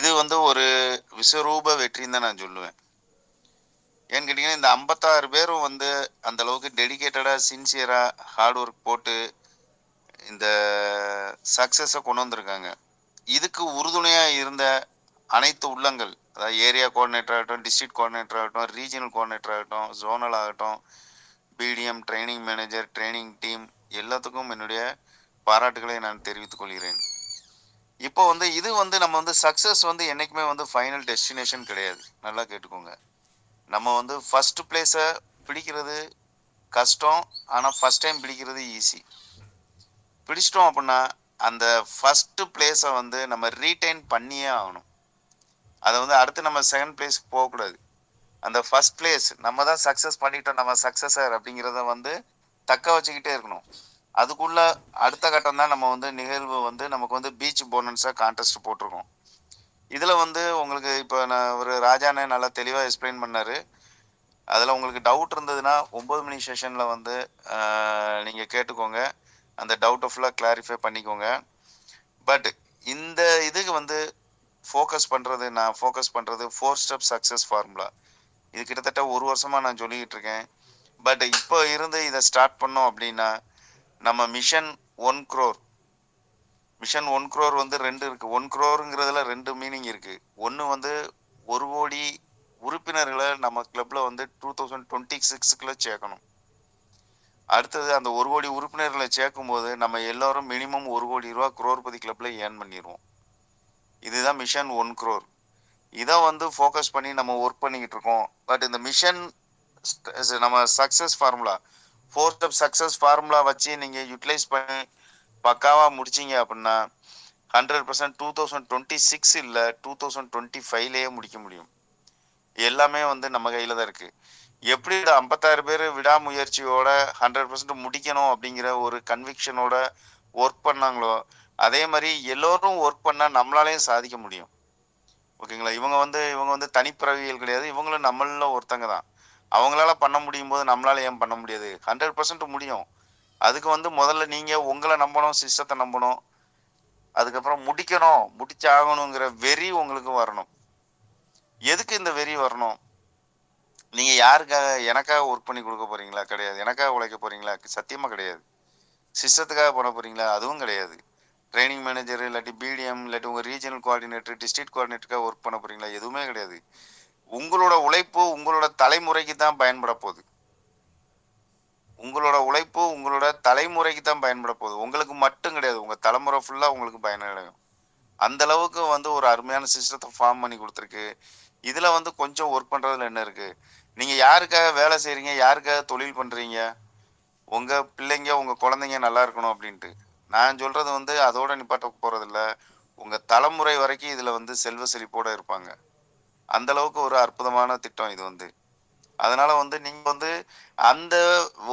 இது வந்து ஒரு விஸ்வரூப வெற்றின்னு தான் நான் சொல்லுவேன். ஏன்னு கேட்டிங்கன்னா, இந்த 56 பேரும் வந்து அந்த அளவுக்கு டெடிகேட்டடா, சின்சியரா, ஹார்ட் ஒர்க் போட்டு இந்த சக்ஸஸ கொண்டு வந்திருக்காங்க. இதுக்கு உறுதுணையா இருந்த அனைத்து உள்ளங்கள், அதாவது ஏரியா கோஆர்டினேட்டர் ஆகட்டும், டிஸ்ட்ரிக்ட் கோஆர்டினேட்டர் ஆகட்டும், ரீஜனல் கோஆர்டினேட்டர் ஆகட்டும், ஜோனல் ஆகட்டும், பிடிஎம், ட்ரைனிங் மேனேஜர், ட்ரைனிங் டீம் எல்லாத்துக்கும் என்னுடைய பாராட்டுகளை நான் தெரிவித்துக் கொள்கிறேன். இப்போ வந்து இது வந்து நம்ம வந்து சக்ஸஸ் வந்து என்னைக்குமே வந்து ஃபைனல் டெஸ்டினேஷன் கிடையாது. நல்லா கேட்டுக்கோங்க. நம்ம வந்து ஃபர்ஸ்ட் பிளேஸை பிடிக்கிறது கஷ்டம், ஆனால் ஃபர்ஸ்ட் டைம் பிடிக்கிறது ஈஸி. பிடிச்சிட்டோம் அப்படின்னா அந்த ஃபர்ஸ்ட் பிளேஸை வந்து நம்ம ரீடைன் பண்ணியே ஆகணும். அதை வந்து அடுத்து நம்ம செகண்ட் பிளேஸ்க்கு போகக்கூடாது. அந்த ஃபர்ஸ்ட் பிளேஸ் நம்ம தான் சக்ஸஸ் பண்ணிட்டோம், நம்ம சக்ஸஸர் அப்படிங்கிறத வந்து தக்க வச்சுக்கிட்டே இருக்கணும். அதுக்குள்ள அடுத்த கட்டம் தான் நம்ம வந்து நிகழ்வு வந்து நமக்கு வந்து பீச் போனன்ஸாக கான்டெஸ்ட் போட்டிருக்கோம். இதில் வந்து உங்களுக்கு இப்போ நான் ஒரு ராஜானே நல்லா தெளிவாக எக்ஸ்பிளைன் பண்ணார். அதில் உங்களுக்கு டவுட் இருந்ததுன்னா 9 மணி செஷனில் வந்து நீங்கள் கேட்டுக்கோங்க. அந்த டவுட்டை ஃபுல்லாக கிளாரிஃபை பண்ணிக்கோங்க. பட் இந்த இதுக்கு வந்து நான் ஃபோக்கஸ் பண்ணுறது 4 ஸ்டெப் சக்ஸஸ் ஃபார்முலா. இது கிட்டத்தட்ட 1 வருஷமாக நான் சொல்லிக்கிட்டு இருக்கேன். பட் இப்போ இருந்து இதை ஸ்டார்ட் பண்ணோம் அப்படின்னா நம்ம மிஷன் 1 crore. மிஷன் 1 crore வந்து 2 இருக்குது. 1 crore-ங்கிறதுல 2 மீனிங் இருக்குது. ஒன்று வந்து 1 கோடி உறுப்பினர்களை நம்ம கிளப்பில் வந்து 2026 சேர்க்கணும். அடுத்தது அந்த 1 கோடி உறுப்பினர்களை சேர்க்கும் போது நம்ம எல்லாரும் மினிமம் 1 கோடி ரூபா குரோர்பதி கிளப்பில் ஏர்ன் பண்ணிடுவோம். இதுதான் மிஷன் 1 crore. இதை வந்து ஃபோக்கஸ் பண்ணி நம்ம ஒர்க் பண்ணிக்கிட்டு இருக்கோம். பட் இந்த மிஷன் நம்ம success formula 4 step success formula வச்சு நீங்கள் யூட்டிலைஸ் பண்ணி பக்காவாக முடிச்சிங்க அப்படின்னா 100% 2026 இல்லை 2025லேயே முடிக்க முடியும். எல்லாமே வந்து நம்ம கையில் தான் இருக்குது. எப்படி இந்த 56 பேர் விடாமுயற்சியோட 100% முடிக்கணும் அப்படிங்கிற ஒரு கன்விக்ஷனோட ஒர்க் பண்ணாங்களோ அதே மாதிரி எல்லோரும் ஒர்க் பண்ணால் நம்மளாலையும் சாதிக்க முடியும். ஓகேங்களா? இவங்க வந்து தனிப்பிறவிகள் கிடையாது. இவங்களும் நம்மள ஒருத்தங்க தான். அவங்களால பண்ண முடியும் போது நம்மளால ஏன் பண்ண முடியாது? 100% முடியும். அதுக்கு வந்து முதல்ல நீங்கள் உங்களை நம்பணும், சிஸ்டத்தை நம்பணும். அதுக்கப்புறம் முடிச்சாகணுங்கிற வெறி உங்களுக்கு வரணும். எதுக்கு இந்த வெறி வரணும்? நீங்கள் யாருக்காக, எனக்காக ஒர்க் பண்ணி கொடுக்க போகிறீங்களா? கிடையாது. எனக்காக உழைக்க போகிறீங்களா? சத்தியமாக கிடையாது. சிஸ்டத்துக்காக பண்ண போகிறீங்களா? அதுவும் கிடையாது. ட்ரைனிங் மேனேஜர் இல்லாட்டி பிடிஎம் இல்லாட்டி உங்கள் ரீஜனல் கோஆர்டினேட்டர், டிஸ்ட்ரிக்ட் கோஆர்டினேட்டருக்காக ஒர்க் பண்ண போகிறீங்களா? எதுவுமே கிடையாது. உங்களோட உழைப்பு உங்களோட தலைமுறைக்கு தான் பயன்பட போகுது. உங்களோட உழைப்பு உங்களோட தலைமுறைக்கு தான் பயன்பட போகுது. உங்களுக்கு மட்டும் கிடையாது, உங்கள் தலைமுறை ஃபுல்லாக உங்களுக்கு பயனடையும். அந்த அளவுக்கு வந்து ஒரு அருமையான சிஸ்டத்தை ஃபார்ம் பண்ணி கொடுத்துருக்கு. இதில் வந்து கொஞ்சம் ஒர்க் பண்ணுறதுல என்ன இருக்குது? நீங்கள் யாருக்காக வேலை செய்கிறீங்க, யாருக்காக தொழில் பண்ணுறீங்க? உங்கள் பிள்ளைங்க, உங்கள் குழந்தைங்க நல்லா இருக்கணும் அப்படின்ட்டு. நான் சொல்கிறது வந்து அதோட நிப்பாட்ட போகிறதில்ல. உங்கள் தலைமுறை வரைக்கும் இதில் வந்து செல்வ செழிப்போடு இருப்பாங்க. அந்தளவுக்கு ஒரு அற்புதமான திட்டம் இது வந்து. அதனால் வந்து நீங்கள் வந்து அந்த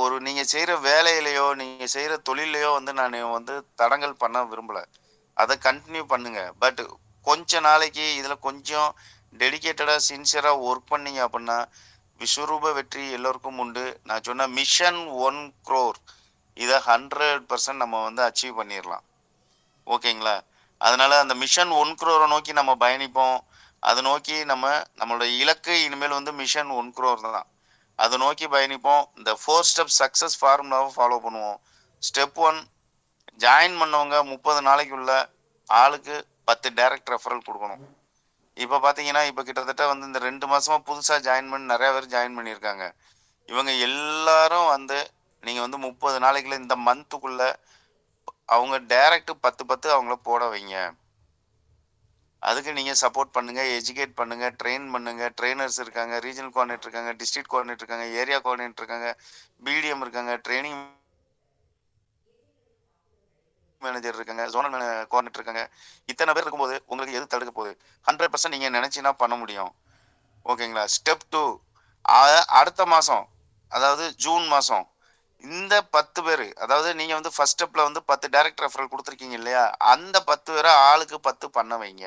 ஒரு நீங்கள் செய்கிற வேலையிலையோ நீங்கள் செய்கிற தொழிலையோ வந்து நான் வந்து தடங்கல் பண்ண விரும்பலை. அதை கண்டினியூ பண்ணுங்க. பட் கொஞ்ச நாளைக்கு இதில் கொஞ்சம் டெடிகேட்டடாக சின்சியராக ஒர்க் பண்ணீங்க அப்படின்னா விஸ்வரூப வெற்றி எல்லோருக்கும் உண்டு. நான் சொன்ன மிஷன் 1 crore இதை 100% நம்ம வந்து அச்சீவ் பண்ணிடலாம். ஓகேங்களா? அதனால அந்த மிஷன் 1 crore நோக்கி நம்ம பயணிப்போம். அதை நோக்கி நம்மளோட இலக்கு இனிமேல் வந்து மிஷன் 1 crore தான். அதை நோக்கி பயணிப்போம். இந்த 4 ஸ்டெப் சக்ஸஸ் ஃபார்முலாவை ஃபாலோ பண்ணுவோம். ஸ்டெப் 1, ஜாயின் பண்ணவங்க 30 நாளைக்குள்ள ஆளுக்கு 10 டைரக்ட் ரெஃபரல் கொடுக்கணும். இப்போ பார்த்தீங்கன்னா இப்போ கிட்டத்தட்ட வந்து இந்த 2 மாதமாக புதுசாக ஜாயின் பண்ணி நிறையா பேர் ஜாயின் பண்ணியிருக்காங்க. இவங்க எல்லாரும் வந்து நீங்கள் வந்து 30 நாளைக்குள்ள இந்த மந்த்துக்குள்ளே அவங்க டைரக்ட் 10 அவங்கள போட வைங்க. அதுக்கு நீங்கள் சப்போர்ட் பண்ணுங்கள், எஜுகேட் பண்ணுங்கள், ட்ரெயின் பண்ணுங்கள். ட்ரெயினர்ஸ் இருக்காங்க, ரீஜனல் கோஆர்டினேட்டர் இருக்காங்க, டிஸ்ட்ரிக்ட் கோஆர்டினேட்டர் இருக்காங்க, ஏரியா கோஆர்டினேட்டர் இருக்காங்க, பிடிஎம் இருக்காங்க, ட்ரைனிங் மேனேஜர் இருக்காங்க, ஜோனல் கோஆர்டினேட்டர் இருக்காங்க. இத்தனை பேர் இருக்கும்போது உங்களுக்கு எது தடுக்க போகுது? 100% நீங்கள் நினச்சின்னா பண்ண முடியும். ஓகேங்களா? ஸ்டெப் 2, அடுத்த மாதம், அதாவது ஜூன் மாதம் இந்த 10 பேர், அதாவது நீங்கள் வந்து ஃபர்ஸ்ட் ஸ்டெப்பில் வந்து 10 டைரக்ட் ரெஃபரல் கொடுத்துருக்கீங்க இல்லையா, அந்த 10 பேரை ஆளுக்கு 10 பண்ண வைங்க.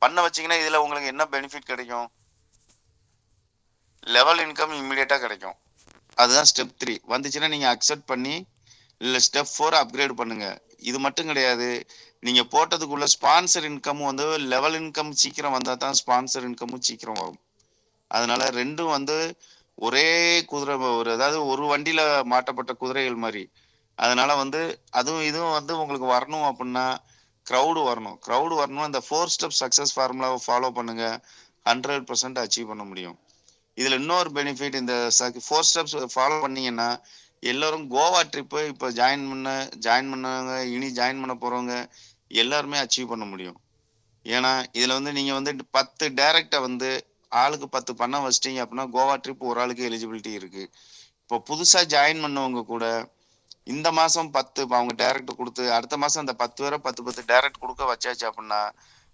பண்ண வச்சிங்கன்னா இதில் உங்களுக்கு என்ன பெனிஃபிட் கிடைக்கும்? லெவல் இன்கம் இம்மிடியேட்டாக கிடைக்கும். அதுதான் ஸ்டெப் 3. வந்துச்சுன்னா நீங்கள் அக்செப்ட் பண்ணி இல்லை ஸ்டெப் 4 அப்கிரேட் பண்ணுங்கள். இது மட்டும் கிடையாது, நீங்க போட்டதுக்குள்ள ஸ்பான்சர் இன்கமும் வந்து லெவல் இன்கம் சீக்கிரம் வந்தா தான் ஸ்பான்சர் இன்கமும் சீக்கிரம் வரும். அதனால ரெண்டும் வந்து ஒரே குதிரை ஒரு அதாவது ஒரு வண்டியில மாட்டப்பட்ட குதிரைகள் மாதிரி. அதனால வந்து அதுவும் இதுவும் வந்து உங்களுக்கு வரணும் அப்படின்னா க்ரௌடு வரணும். க்ரௌடு வரணும். அந்த 4 ஸ்டெப் சக்ஸஸ் ஃபார்முலாவை ஃபாலோ பண்ணுங்க. 100% அச்சீவ் பண்ண முடியும். இதுல இன்னொரு பெனிஃபிட், இந்த 4 ஸ்டெப்ஸ் ஃபாலோ பண்ணீங்கன்னா எல்லாரும் கோவா ட்ரிப்பு இப்போ ஜாயின் பண்ணவங்க இனி ஜாயின் பண்ண போறவங்க எல்லாருமே அச்சீவ் பண்ண முடியும். ஏன்னா இதுல வந்து நீங்க வந்து 10 டைரக்டா வந்து ஆளுக்கு 10 பண்ண வச்சிட்டீங்க அப்படின்னா கோவா ட்ரிப் ஒரு ஆளுக்கு எலிஜிபிலிட்டி இருக்கு. இப்போ புதுசா ஜாயின் பண்ணவங்க கூட இந்த மாசம் 10 அவங்க டைரக்ட் கொடுத்து அடுத்த மாசம் அந்த 10 பேரை 10 டைரக்ட் கொடுக்க வச்சாச்சு அப்படின்னா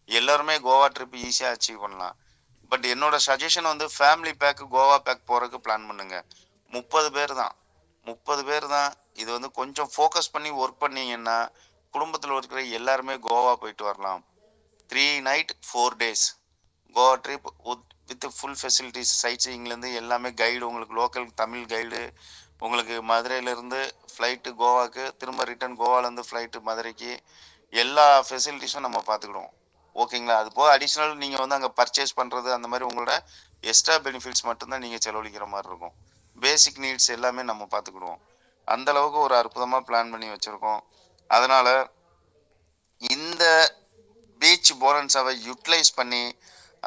எல்லாருமே கோவா ட்ரிப் ஈஸியா அச்சீவ் பண்ணலாம். பட் என்னோட சஜஷன் வந்து ஃபேமிலி பேக் கோவா பேக் போறதுக்கு பிளான் பண்ணுங்க. 30 பேர் தான் 30 பேர் தான். இது வந்து கொஞ்சம் ஃபோக்கஸ் பண்ணி ஒர்க் பண்ணீங்கன்னா குடும்பத்தில் இருக்கிற எல்லாருமே கோவா போயிட்டு வரலாம். 3 night 4 days Goa trip with full facilities. Sight சீயிங்லேருந்து எல்லாமே கைடு, உங்களுக்கு லோக்கல் தமிழ் கைடு, உங்களுக்கு மதுரையிலேருந்து ஃப்ளைட்டு கோவாக்கு, திரும்ப ரிட்டர்ன் கோவாலேருந்து ஃப்ளைட்டு மதுரைக்கு, எல்லா ஃபெசிலிட்டிஸும் நம்ம பார்த்துக்கிடுவோம். ஓகேங்களா? அது போக அடிஷ்னல் நீங்கள் வந்து அங்கே பர்ச்சேஸ் பண்ணுறது அந்த மாதிரி உங்களோட எக்ஸ்ட்ரா பெனிஃபிட்ஸ் மட்டும்தான் நீங்கள் செலவழிக்கிற மாதிரி இருக்கும். பேசிக் நீட்ஸ் எல்லாமே நம்ம பார்த்துக்கிடுவோம். அந்த அளவுக்கு ஒரு அற்புதமாக பிளான் பண்ணி வச்சுருக்கோம். அதனால் இந்த பீச் போனன்ஸாவை யூட்டிலைஸ் பண்ணி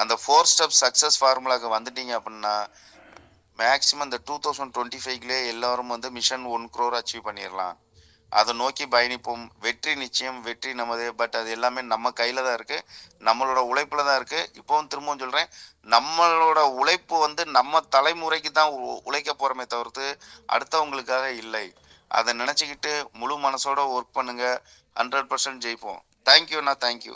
அந்த 4 ஸ்டெப் சக்ஸஸ் ஃபார்முலாவுக்கு வந்துட்டீங்க அப்படின்னா மேக்ஸிமம் இந்த 2025 எல்லாரும் வந்து மிஷன் 1 crore அச்சீவ் பண்ணிடலாம். அதை நோக்கி பயணிப்போம். வெற்றி நிச்சயம், வெற்றி நமதே. பட் அது எல்லாமே நம்ம கையில தான் இருக்கு, நம்மளோட உழைப்புல தான் இருக்கு. இப்பவும் திரும்பவும் சொல்றேன், நம்மளோட உழைப்பு வந்து நம்ம தலைமுறைக்கு தான் உழைக்க போறோமே தவிர்த்து அடுத்தவங்களுக்காக இல்லை. அதை நினைச்சுக்கிட்டு முழு மனசோட ஒர்க் பண்ணுங்க. 100% ஜெயிப்போம். தேங்க்யூண்ணா, தேங்க்யூ.